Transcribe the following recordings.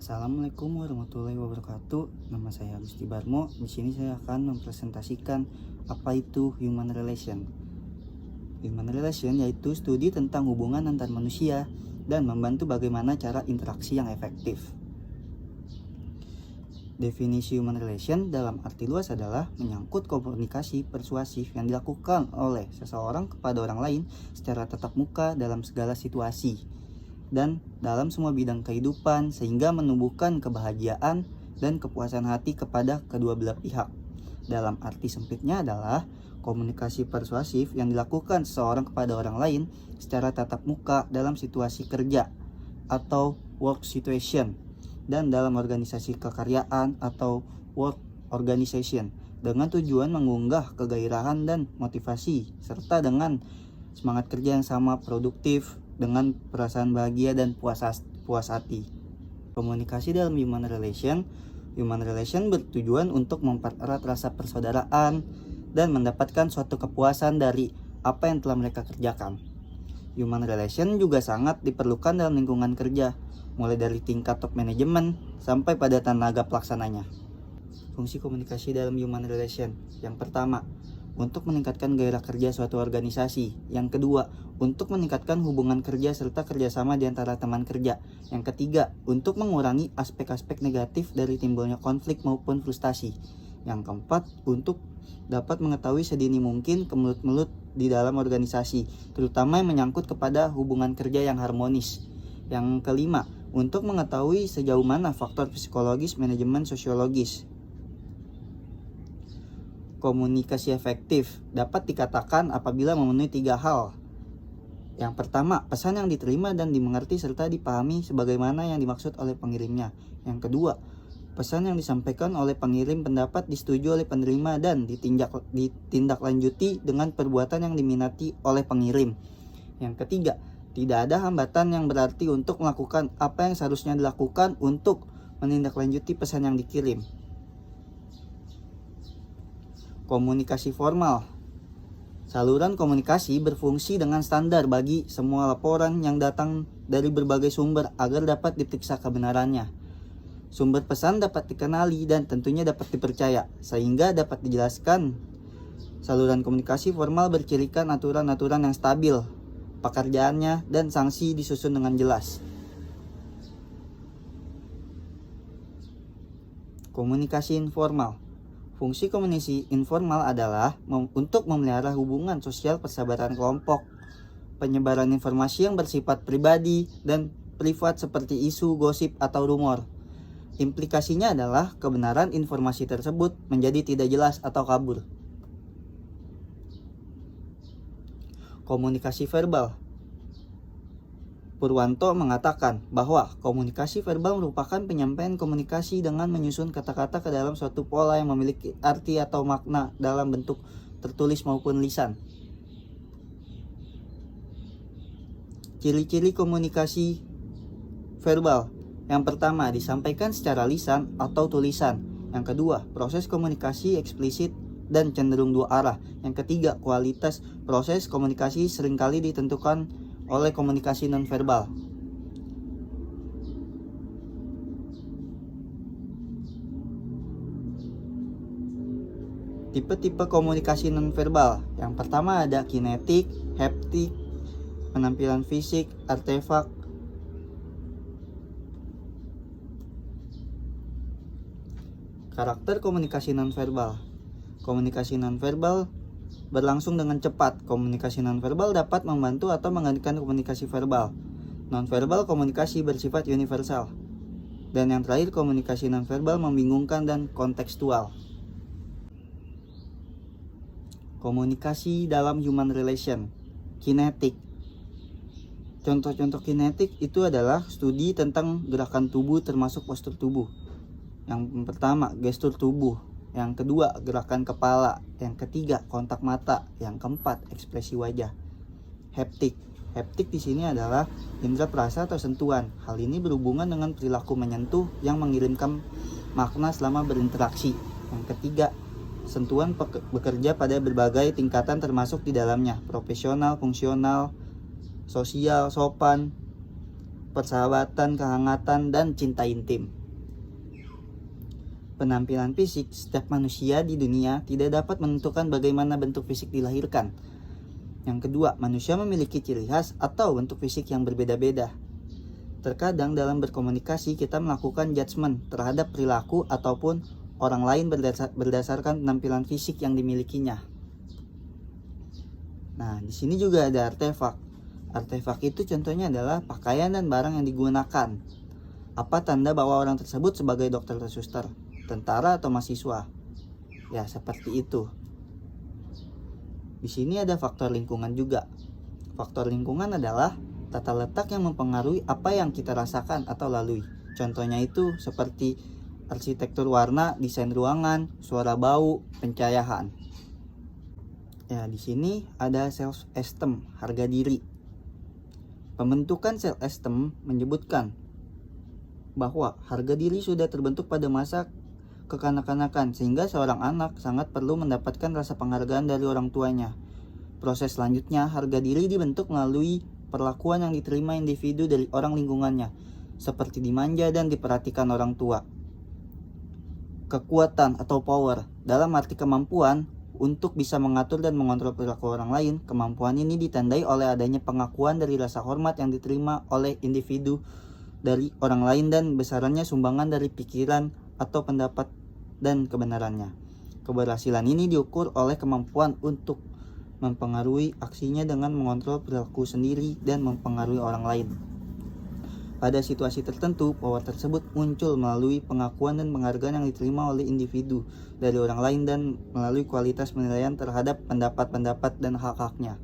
Assalamualaikum warahmatullahi wabarakatuh. Nama saya Agusti Barmo. Di sini saya akan mempresentasikan apa itu human relation. Human relation yaitu studi tentang hubungan antar manusia dan membantu bagaimana cara interaksi yang efektif. Definisi human relation dalam arti luas adalah menyangkut komunikasi persuasif yang dilakukan oleh seseorang kepada orang lain secara tatap muka dalam segala situasi dan dalam semua bidang kehidupan sehingga menumbuhkan kebahagiaan dan kepuasan hati kepada kedua belah pihak. Dalam arti sempitnya adalah komunikasi persuasif yang dilakukan seseorang kepada orang lain secara tatap muka dalam situasi kerja atau work situation dan dalam organisasi kekaryaan atau work organization dengan tujuan mengunggah kegairahan dan motivasi serta dengan semangat kerja yang sama produktif dengan perasaan bahagia dan puas hati. Komunikasi dalam human relation bertujuan untuk mempererat rasa persaudaraan dan mendapatkan suatu kepuasan dari apa yang telah mereka kerjakan. Human relation juga sangat diperlukan dalam lingkungan kerja, mulai dari tingkat top manajemen sampai pada tenaga pelaksananya. Fungsi komunikasi dalam human relation. Yang pertama, untuk meningkatkan gairah kerja suatu organisasi. Yang kedua, untuk meningkatkan hubungan kerja serta kerjasama di antara teman kerja. Yang ketiga, untuk mengurangi aspek-aspek negatif dari timbulnya konflik maupun frustasi. Yang keempat, untuk dapat mengetahui sedini mungkin kemelut-melut di dalam organisasi, terutama yang menyangkut kepada hubungan kerja yang harmonis. Yang kelima, untuk mengetahui sejauh mana faktor psikologis, manajemen, sosiologis. Komunikasi efektif dapat dikatakan apabila memenuhi 3 hal. Yang pertama, pesan yang diterima dan dimengerti serta dipahami sebagaimana yang dimaksud oleh pengirimnya. Yang kedua, pesan yang disampaikan oleh pengirim pendapat disetujui oleh penerima dan ditindaklanjuti dengan perbuatan yang diminati oleh pengirim. Yang ketiga, tidak ada hambatan yang berarti untuk melakukan apa yang seharusnya dilakukan untuk menindaklanjuti pesan yang dikirim. Komunikasi formal. Saluran komunikasi berfungsi dengan standar bagi semua laporan yang datang dari berbagai sumber agar dapat diperiksa kebenarannya. Sumber pesan dapat dikenali dan tentunya dapat dipercaya, sehingga dapat dijelaskan. Saluran komunikasi formal bercirikan aturan-aturan yang stabil, pekerjaannya, dan sanksi disusun dengan jelas. Komunikasi informal. Fungsi komunikasi informal adalah untuk memelihara hubungan sosial persahabatan kelompok, penyebaran informasi yang bersifat pribadi dan privat seperti isu, gosip, atau rumor. Implikasinya adalah kebenaran informasi tersebut menjadi tidak jelas atau kabur. Komunikasi verbal. Purwanto mengatakan bahwa komunikasi verbal merupakan penyampaian komunikasi dengan menyusun kata-kata ke dalam suatu pola yang memiliki arti atau makna dalam bentuk tertulis maupun lisan. Ciri-ciri komunikasi verbal. Yang pertama, disampaikan secara lisan atau tulisan. Yang kedua, proses komunikasi eksplisit dan cenderung dua arah. Yang ketiga, kualitas proses komunikasi seringkali ditentukan oleh komunikasi nonverbal. Tipe-tipe komunikasi nonverbal. Yang pertama ada kinetik, haptik, penampilan fisik, artefak. Karakter komunikasi nonverbal. Komunikasi nonverbal berlangsung dengan cepat. Komunikasi nonverbal dapat membantu atau menggantikan komunikasi verbal. Nonverbal komunikasi bersifat universal. Dan yang terakhir, komunikasi nonverbal membingungkan dan kontekstual. Komunikasi dalam human relation. Kinetik. Contoh-contoh kinetik itu adalah studi tentang gerakan tubuh termasuk postur tubuh. Yang pertama, gestur tubuh. Yang kedua, gerakan kepala. Yang ketiga, kontak mata. Yang keempat, ekspresi wajah. Haptik. Haptik di sini adalah indera perasa atau sentuhan. Hal ini berhubungan dengan perilaku menyentuh yang mengirimkan makna selama berinteraksi. Yang ketiga, sentuhan bekerja pada berbagai tingkatan termasuk di dalamnya profesional, fungsional, sosial, sopan. persahabatan, kehangatan, dan cinta intim. Penampilan fisik setiap manusia di dunia tidak dapat menentukan bagaimana bentuk fisik dilahirkan. Yang kedua, manusia memiliki ciri khas atau bentuk fisik yang berbeda-beda. Terkadang dalam berkomunikasi kita melakukan judgement terhadap perilaku ataupun orang lain berdasarkan penampilan fisik yang dimilikinya. Nah, di sini juga ada artefak. Artefak itu contohnya adalah pakaian dan barang yang digunakan. Apa tanda bahwa orang tersebut sebagai dokter atau suster, tentara atau mahasiswa? Ya, seperti itu. Di sini ada faktor lingkungan juga. Faktor lingkungan adalah tata letak yang mempengaruhi apa yang kita rasakan atau lalui. Contohnya itu seperti arsitektur warna, desain ruangan, suara bau, pencahayaan. Ya, di sini ada self esteem, harga diri. Pembentukan self esteem menyebutkan bahwa harga diri sudah terbentuk pada masa kekanak-kanakan, sehingga seorang anak sangat perlu mendapatkan rasa penghargaan dari orang tuanya. Proses selanjutnya, harga diri dibentuk melalui perlakuan yang diterima individu dari orang lingkungannya, seperti dimanja dan diperhatikan orang tua. Kekuatan atau power, dalam arti kemampuan untuk bisa mengatur dan mengontrol perilaku orang lain. Kemampuan ini ditandai oleh adanya pengakuan dari rasa hormat yang diterima oleh individu dari orang lain dan besarannya sumbangan dari pikiran atau pendapat dan kebenarannya. Keberhasilan ini diukur oleh kemampuan untuk mempengaruhi aksinya dengan mengontrol perilaku sendiri dan mempengaruhi orang lain. Pada situasi tertentu, power tersebut muncul melalui pengakuan dan penghargaan yang diterima oleh individu dari orang lain dan melalui kualitas penilaian terhadap pendapat-pendapat dan hak-haknya.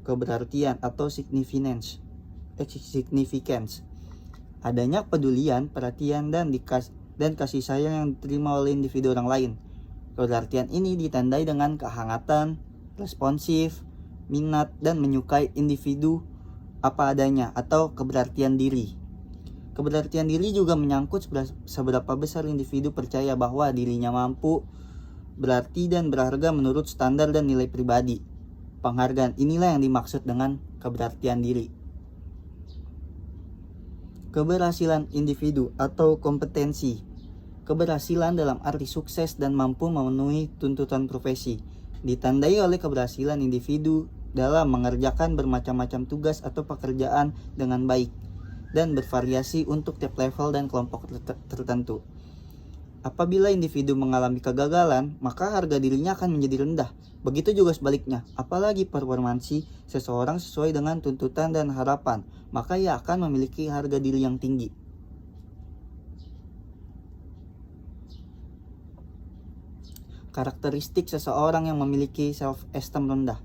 Keberartian atau significance. Adanya pedulian, perhatian, dan kasih sayang yang diterima oleh individu orang lain. Keberartian ini ditandai dengan kehangatan, responsif, minat, dan menyukai individu apa adanya atau keberartian diri. Keberartian diri juga menyangkut seberapa besar individu percaya bahwa dirinya mampu, berarti dan berharga menurut standar dan nilai pribadi. Penghargaan inilah yang dimaksud dengan keberartian diri. Keberhasilan individu atau kompetensi. Keberhasilan dalam arti sukses dan mampu memenuhi tuntutan profesi ditandai oleh keberhasilan individu dalam mengerjakan bermacam-macam tugas atau pekerjaan dengan baik dan bervariasi untuk tiap level dan kelompok tertentu. Apabila individu mengalami kegagalan, maka harga dirinya akan menjadi rendah. Begitu juga sebaliknya, apalagi performansi seseorang sesuai dengan tuntutan dan harapan, maka ia akan memiliki harga diri yang tinggi. Karakteristik seseorang yang memiliki self-esteem rendah.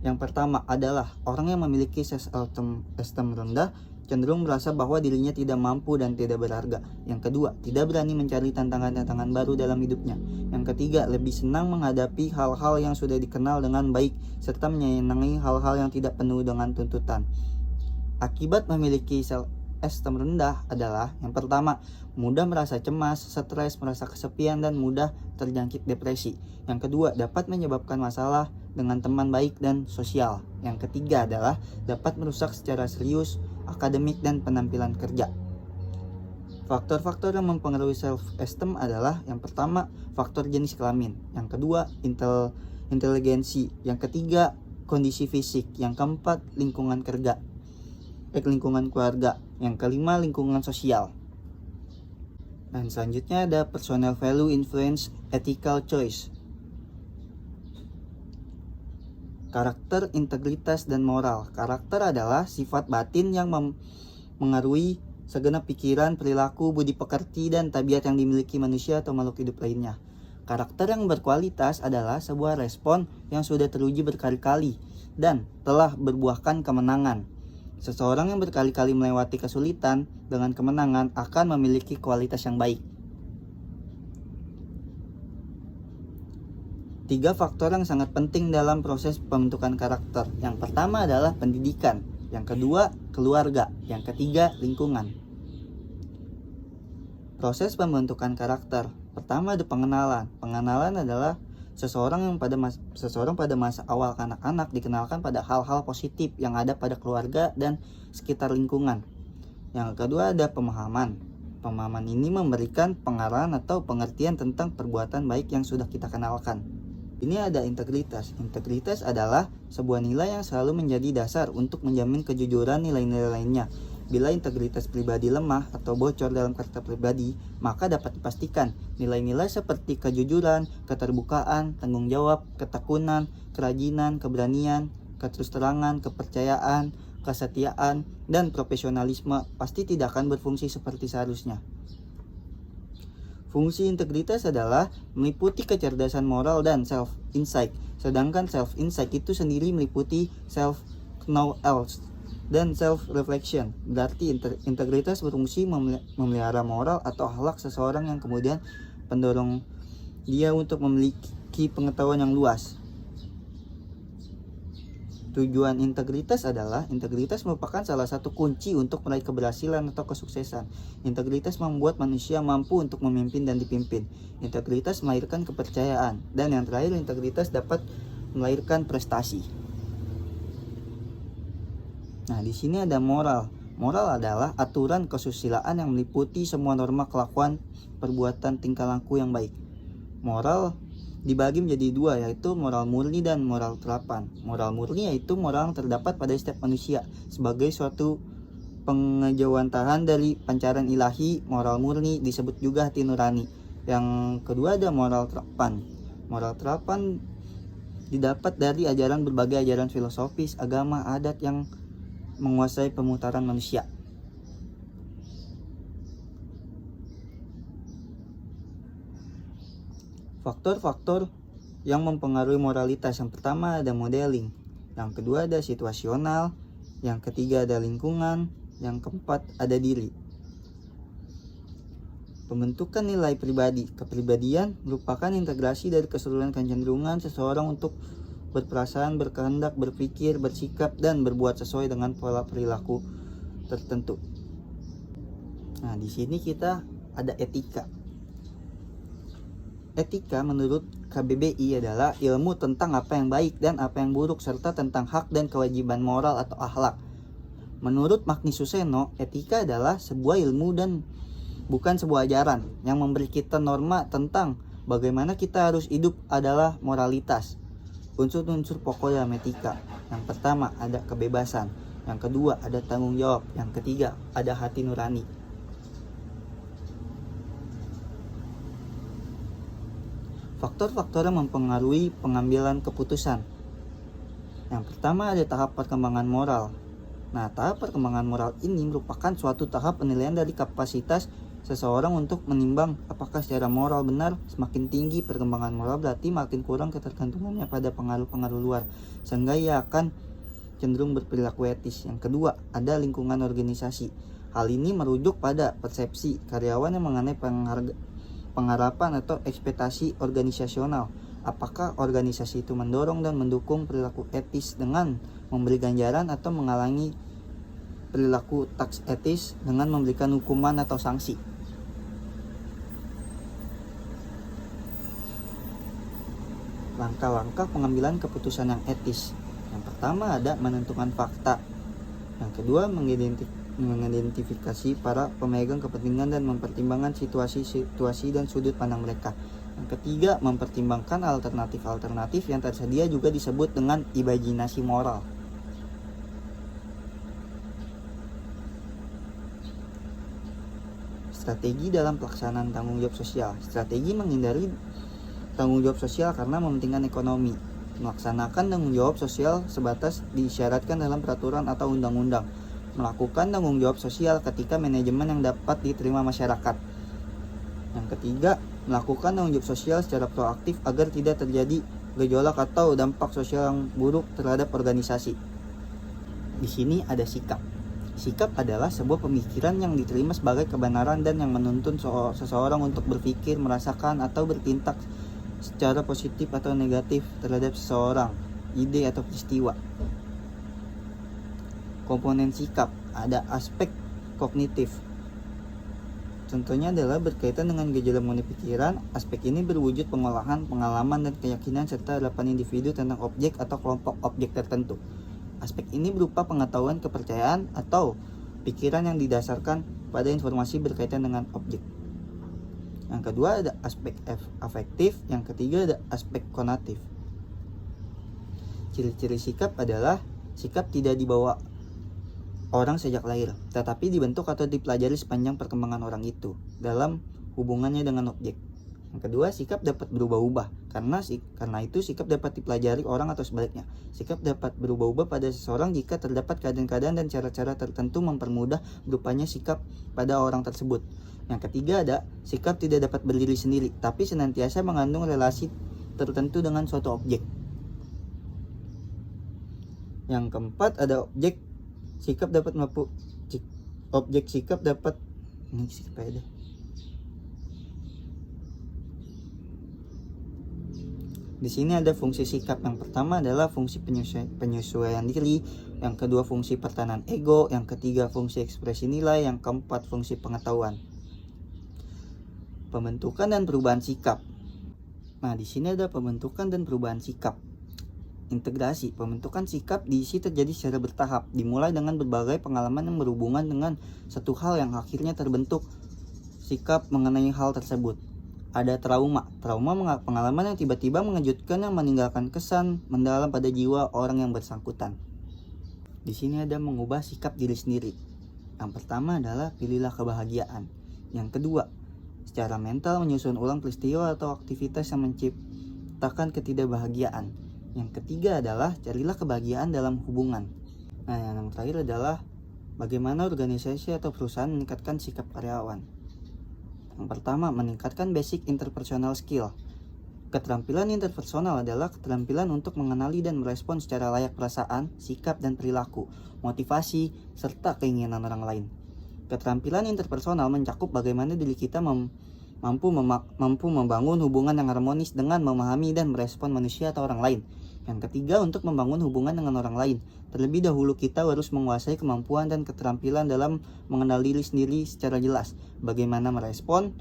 Yang pertama adalah orang yang memiliki self-esteem rendah cenderung merasa bahwa dirinya tidak mampu dan tidak berharga. Yang kedua, tidak berani mencari tantangan-tantangan baru dalam hidupnya. Yang ketiga, lebih senang menghadapi hal-hal yang sudah dikenal dengan baik serta menyenangi hal-hal yang tidak penuh dengan tuntutan. Akibat memiliki self-esteem rendah adalah yang pertama, mudah merasa cemas, stres, merasa kesepian, dan mudah terjangkit depresi. Yang kedua, dapat menyebabkan masalah dengan teman baik dan sosial. Yang ketiga adalah dapat merusak secara serius akademik dan penampilan kerja. Faktor-faktor yang mempengaruhi self-esteem adalah yang pertama, faktor jenis kelamin. Yang kedua, inteligensi. Yang ketiga, kondisi fisik. Yang keempat, lingkungan keluarga. Yang kelima, lingkungan sosial. Dan selanjutnya ada personal value, influence, ethical choice. Karakter, integritas, dan moral. Karakter adalah sifat batin yang mengaruhi segenap pikiran, perilaku, budi pekerti, dan tabiat yang dimiliki manusia atau makhluk hidup lainnya. Karakter yang berkualitas adalah sebuah respon yang sudah teruji berkali-kali dan telah berbuahkan kemenangan. Seseorang yang berkali-kali melewati kesulitan dengan kemenangan akan memiliki kualitas yang baik. 3 faktor yang sangat penting dalam proses pembentukan karakter. Yang pertama adalah pendidikan, yang kedua keluarga, yang ketiga lingkungan. Proses pembentukan karakter. Pertama ada pengenalan. Pengenalan adalah Seseorang pada masa awal kanak-kanak dikenalkan pada hal-hal positif yang ada pada keluarga dan sekitar lingkungan. Yang kedua ada pemahaman. Pemahaman ini memberikan pengarahan atau pengertian tentang perbuatan baik yang sudah kita kenalkan. Ini ada integritas. Integritas adalah sebuah nilai yang selalu menjadi dasar untuk menjamin kejujuran nilai-nilai lainnya. Bila integritas pribadi lemah atau bocor dalam karakter pribadi, maka dapat dipastikan nilai-nilai seperti kejujuran, keterbukaan, tanggung jawab, ketekunan, kerajinan, keberanian, keterusterangan, kepercayaan, kesetiaan, dan profesionalisme pasti tidak akan berfungsi seperti seharusnya. Fungsi integritas adalah meliputi kecerdasan moral dan self-insight, sedangkan self-insight itu sendiri meliputi self-knowledge dan self-reflection. Berarti integritas berfungsi memelihara moral atau akhlak seseorang yang kemudian mendorong dia untuk memiliki pengetahuan yang luas. Tujuan integritas adalah integritas merupakan salah satu kunci untuk meraih keberhasilan atau kesuksesan. Integritas membuat manusia mampu untuk memimpin dan dipimpin. Integritas melahirkan kepercayaan, dan yang terakhir integritas dapat melahirkan prestasi. Nah, di sini ada moral. Moral adalah aturan kesusilaan yang meliputi semua norma kelakuan, perbuatan, tingkah laku yang baik. Moral dibagi menjadi dua, yaitu moral murni dan moral terapan. Moral murni yaitu moral yang terdapat pada setiap manusia sebagai suatu pengejawantahan dari pancaran ilahi. Moral murni disebut juga hati nurani. Yang kedua ada moral terapan. Moral terapan didapat dari ajaran berbagai ajaran filosofis, agama, adat yang menguasai pemutaran manusia. Faktor-faktor yang mempengaruhi moralitas. Yang pertama ada modeling, yang kedua ada situasional, yang ketiga ada lingkungan, yang keempat ada diri. Pembentukan nilai pribadi. Kepribadian merupakan integrasi dari keseluruhan kecenderungan seseorang untuk berperasaan, berkehendak, berpikir, bersikap, dan berbuat sesuai dengan pola perilaku tertentu. Nah, di sini kita ada etika. Etika menurut KBBI adalah ilmu tentang apa yang baik dan apa yang buruk, serta tentang hak dan kewajiban moral atau akhlak. Menurut Magni Suseno, etika adalah sebuah ilmu dan bukan sebuah ajaran yang memberi kita norma tentang bagaimana kita harus hidup adalah moralitas. Unsur-unsur pokok dalam etika. Yang pertama ada kebebasan, yang kedua ada tanggung jawab, yang ketiga ada hati nurani. Faktor-faktor yang mempengaruhi pengambilan keputusan. Yang pertama ada tahap perkembangan moral. Nah, tahap perkembangan moral ini merupakan suatu tahap penilaian dari kapasitas seseorang untuk menimbang apakah secara moral benar. Semakin tinggi perkembangan moral berarti makin kurang ketergantungannya pada pengaruh-pengaruh luar, sehingga ia akan cenderung berperilaku etis. Yang kedua, ada lingkungan organisasi. Hal ini merujuk pada persepsi karyawan yang mengenai pengharapan atau ekspektasi organisasional. Apakah organisasi itu mendorong dan mendukung perilaku etis dengan memberi ganjaran atau menghalangi perilaku tak etis dengan memberikan hukuman atau sanksi. Langkah-langkah pengambilan keputusan yang etis. Yang pertama ada menentukan fakta. Yang kedua mengidentifikasi para pemegang kepentingan dan mempertimbangkan situasi dan sudut pandang mereka. Yang ketiga mempertimbangkan alternatif-alternatif yang tersedia, juga disebut dengan imajinasi moral. Strategi dalam pelaksanaan tanggung jawab sosial. Strategi menghindari tanggung jawab sosial karena mementingkan ekonomi. Melaksanakan tanggung jawab sosial sebatas disyaratkan dalam peraturan atau undang-undang. Melakukan tanggung jawab sosial ketika manajemen yang dapat diterima masyarakat. Yang ketiga, melakukan tanggung jawab sosial secara proaktif agar tidak terjadi gejolak atau dampak sosial yang buruk terhadap organisasi. Di sini ada sikap. Sikap adalah sebuah pemikiran yang diterima sebagai kebenaran dan yang menuntun seseorang untuk berpikir, merasakan, atau bertindak secara positif atau negatif terhadap seseorang, ide, atau peristiwa. Komponen sikap, ada aspek kognitif. Contohnya adalah berkaitan dengan hegemoni pikiran. Aspek ini berwujud pengolahan, pengalaman, dan keyakinan serta harapan individu tentang objek atau kelompok objek tertentu. Aspek ini berupa pengetahuan, kepercayaan, atau pikiran yang didasarkan pada informasi berkaitan dengan objek. Yang kedua ada aspek afektif, yang ketiga ada aspek konatif. Ciri-ciri sikap adalah sikap tidak dibawa orang sejak lahir, tetapi dibentuk atau dipelajari sepanjang perkembangan orang itu dalam hubungannya dengan objek. Yang kedua, sikap dapat berubah-ubah. Karena itu sikap dapat dipelajari orang atau sebaliknya. Sikap dapat berubah-ubah pada seseorang jika terdapat keadaan-keadaan dan cara-cara tertentu mempermudah berupanya sikap pada orang tersebut. Yang ketiga ada sikap tidak dapat berdiri sendiri, tapi senantiasa mengandung relasi tertentu dengan suatu objek. Yang keempat ada objek sikap dapat Di sini ada fungsi sikap. Yang pertama adalah fungsi penyesuaian diri, yang kedua fungsi pertahanan ego, yang ketiga fungsi ekspresi nilai, yang keempat fungsi pengetahuan. Pembentukan dan perubahan sikap. Nah, di sini ada pembentukan dan perubahan sikap. Integrasi. Pembentukan sikap diisi terjadi secara bertahap, dimulai dengan berbagai pengalaman yang berhubungan dengan satu hal yang akhirnya terbentuk sikap mengenai hal tersebut. Ada trauma, pengalaman yang tiba-tiba mengejutkan yang meninggalkan kesan mendalam pada jiwa orang yang bersangkutan. Di sini ada mengubah sikap diri sendiri. Yang pertama adalah pilihlah kebahagiaan. Yang kedua, secara mental menyusun ulang peristiwa atau aktivitas yang menciptakan ketidakbahagiaan. Yang ketiga adalah carilah kebahagiaan dalam hubungan. Nah, yang terakhir adalah bagaimana organisasi atau perusahaan meningkatkan sikap karyawan. Yang pertama, meningkatkan basic interpersonal skill. Keterampilan interpersonal adalah keterampilan untuk mengenali dan merespon secara layak perasaan, sikap, dan perilaku, motivasi, serta keinginan orang lain. Keterampilan interpersonal mencakup bagaimana diri kita mampu membangun hubungan yang harmonis dengan memahami dan merespon manusia atau orang lain. Yang ketiga, untuk membangun hubungan dengan orang lain, terlebih dahulu kita harus menguasai kemampuan dan keterampilan dalam mengenal diri sendiri secara jelas, bagaimana merespon,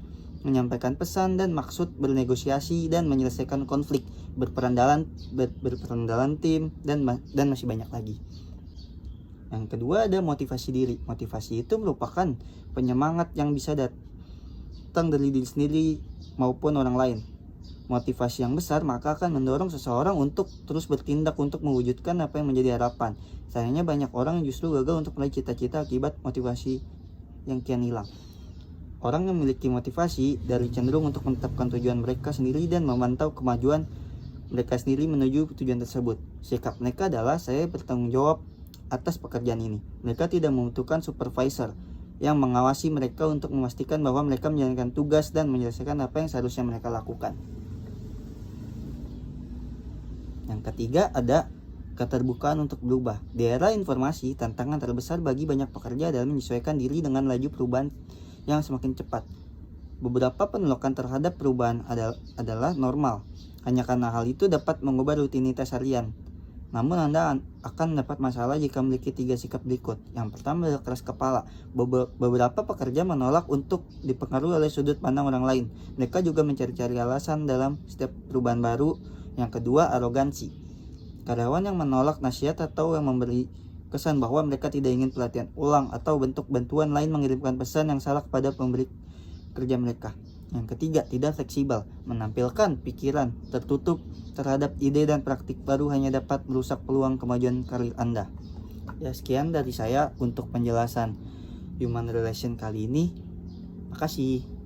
menyampaikan pesan dan maksud, bernegosiasi dan menyelesaikan konflik, berperan dalam tim, dan masih banyak lagi. Yang kedua ada motivasi diri. Motivasi itu merupakan penyemangat yang bisa datang dari diri sendiri maupun orang lain. Motivasi yang besar maka akan mendorong seseorang untuk terus bertindak untuk mewujudkan apa yang menjadi harapan. Sayangnya banyak orang yang justru gagal untuk meraih cita-cita akibat motivasi yang kian hilang. Orang yang memiliki motivasi dari cenderung untuk menetapkan tujuan mereka sendiri dan memantau kemajuan mereka sendiri menuju tujuan tersebut. Sikap mereka adalah saya bertanggung jawab atas pekerjaan ini. Mereka tidak membutuhkan supervisor yang mengawasi mereka untuk memastikan bahwa mereka menjalankan tugas dan menyelesaikan apa yang seharusnya mereka lakukan. Yang ketiga ada keterbukaan untuk berubah. Di era informasi, tantangan terbesar bagi banyak pekerja adalah menyesuaikan diri dengan laju perubahan yang semakin cepat. Beberapa penolakan terhadap perubahan adalah normal, hanya karena hal itu dapat mengubah rutinitas harian. Namun Anda akan mendapat masalah jika memiliki 3 sikap berikut. Yang pertama adalah keras kepala. Beberapa pekerja menolak untuk dipengaruhi oleh sudut pandang orang lain. Mereka juga mencari-cari alasan dalam setiap perubahan baru. Yang kedua, arogansi. Karyawan yang menolak nasihat atau yang memberi kesan bahwa mereka tidak ingin pelatihan ulang atau bentuk bantuan lain mengirimkan pesan yang salah kepada pemberi kerja mereka. Yang ketiga, tidak fleksibel. Menampilkan pikiran tertutup terhadap ide dan praktik baru hanya dapat merusak peluang kemajuan karir Anda. Ya, sekian dari saya untuk penjelasan human relation kali ini. Makasih.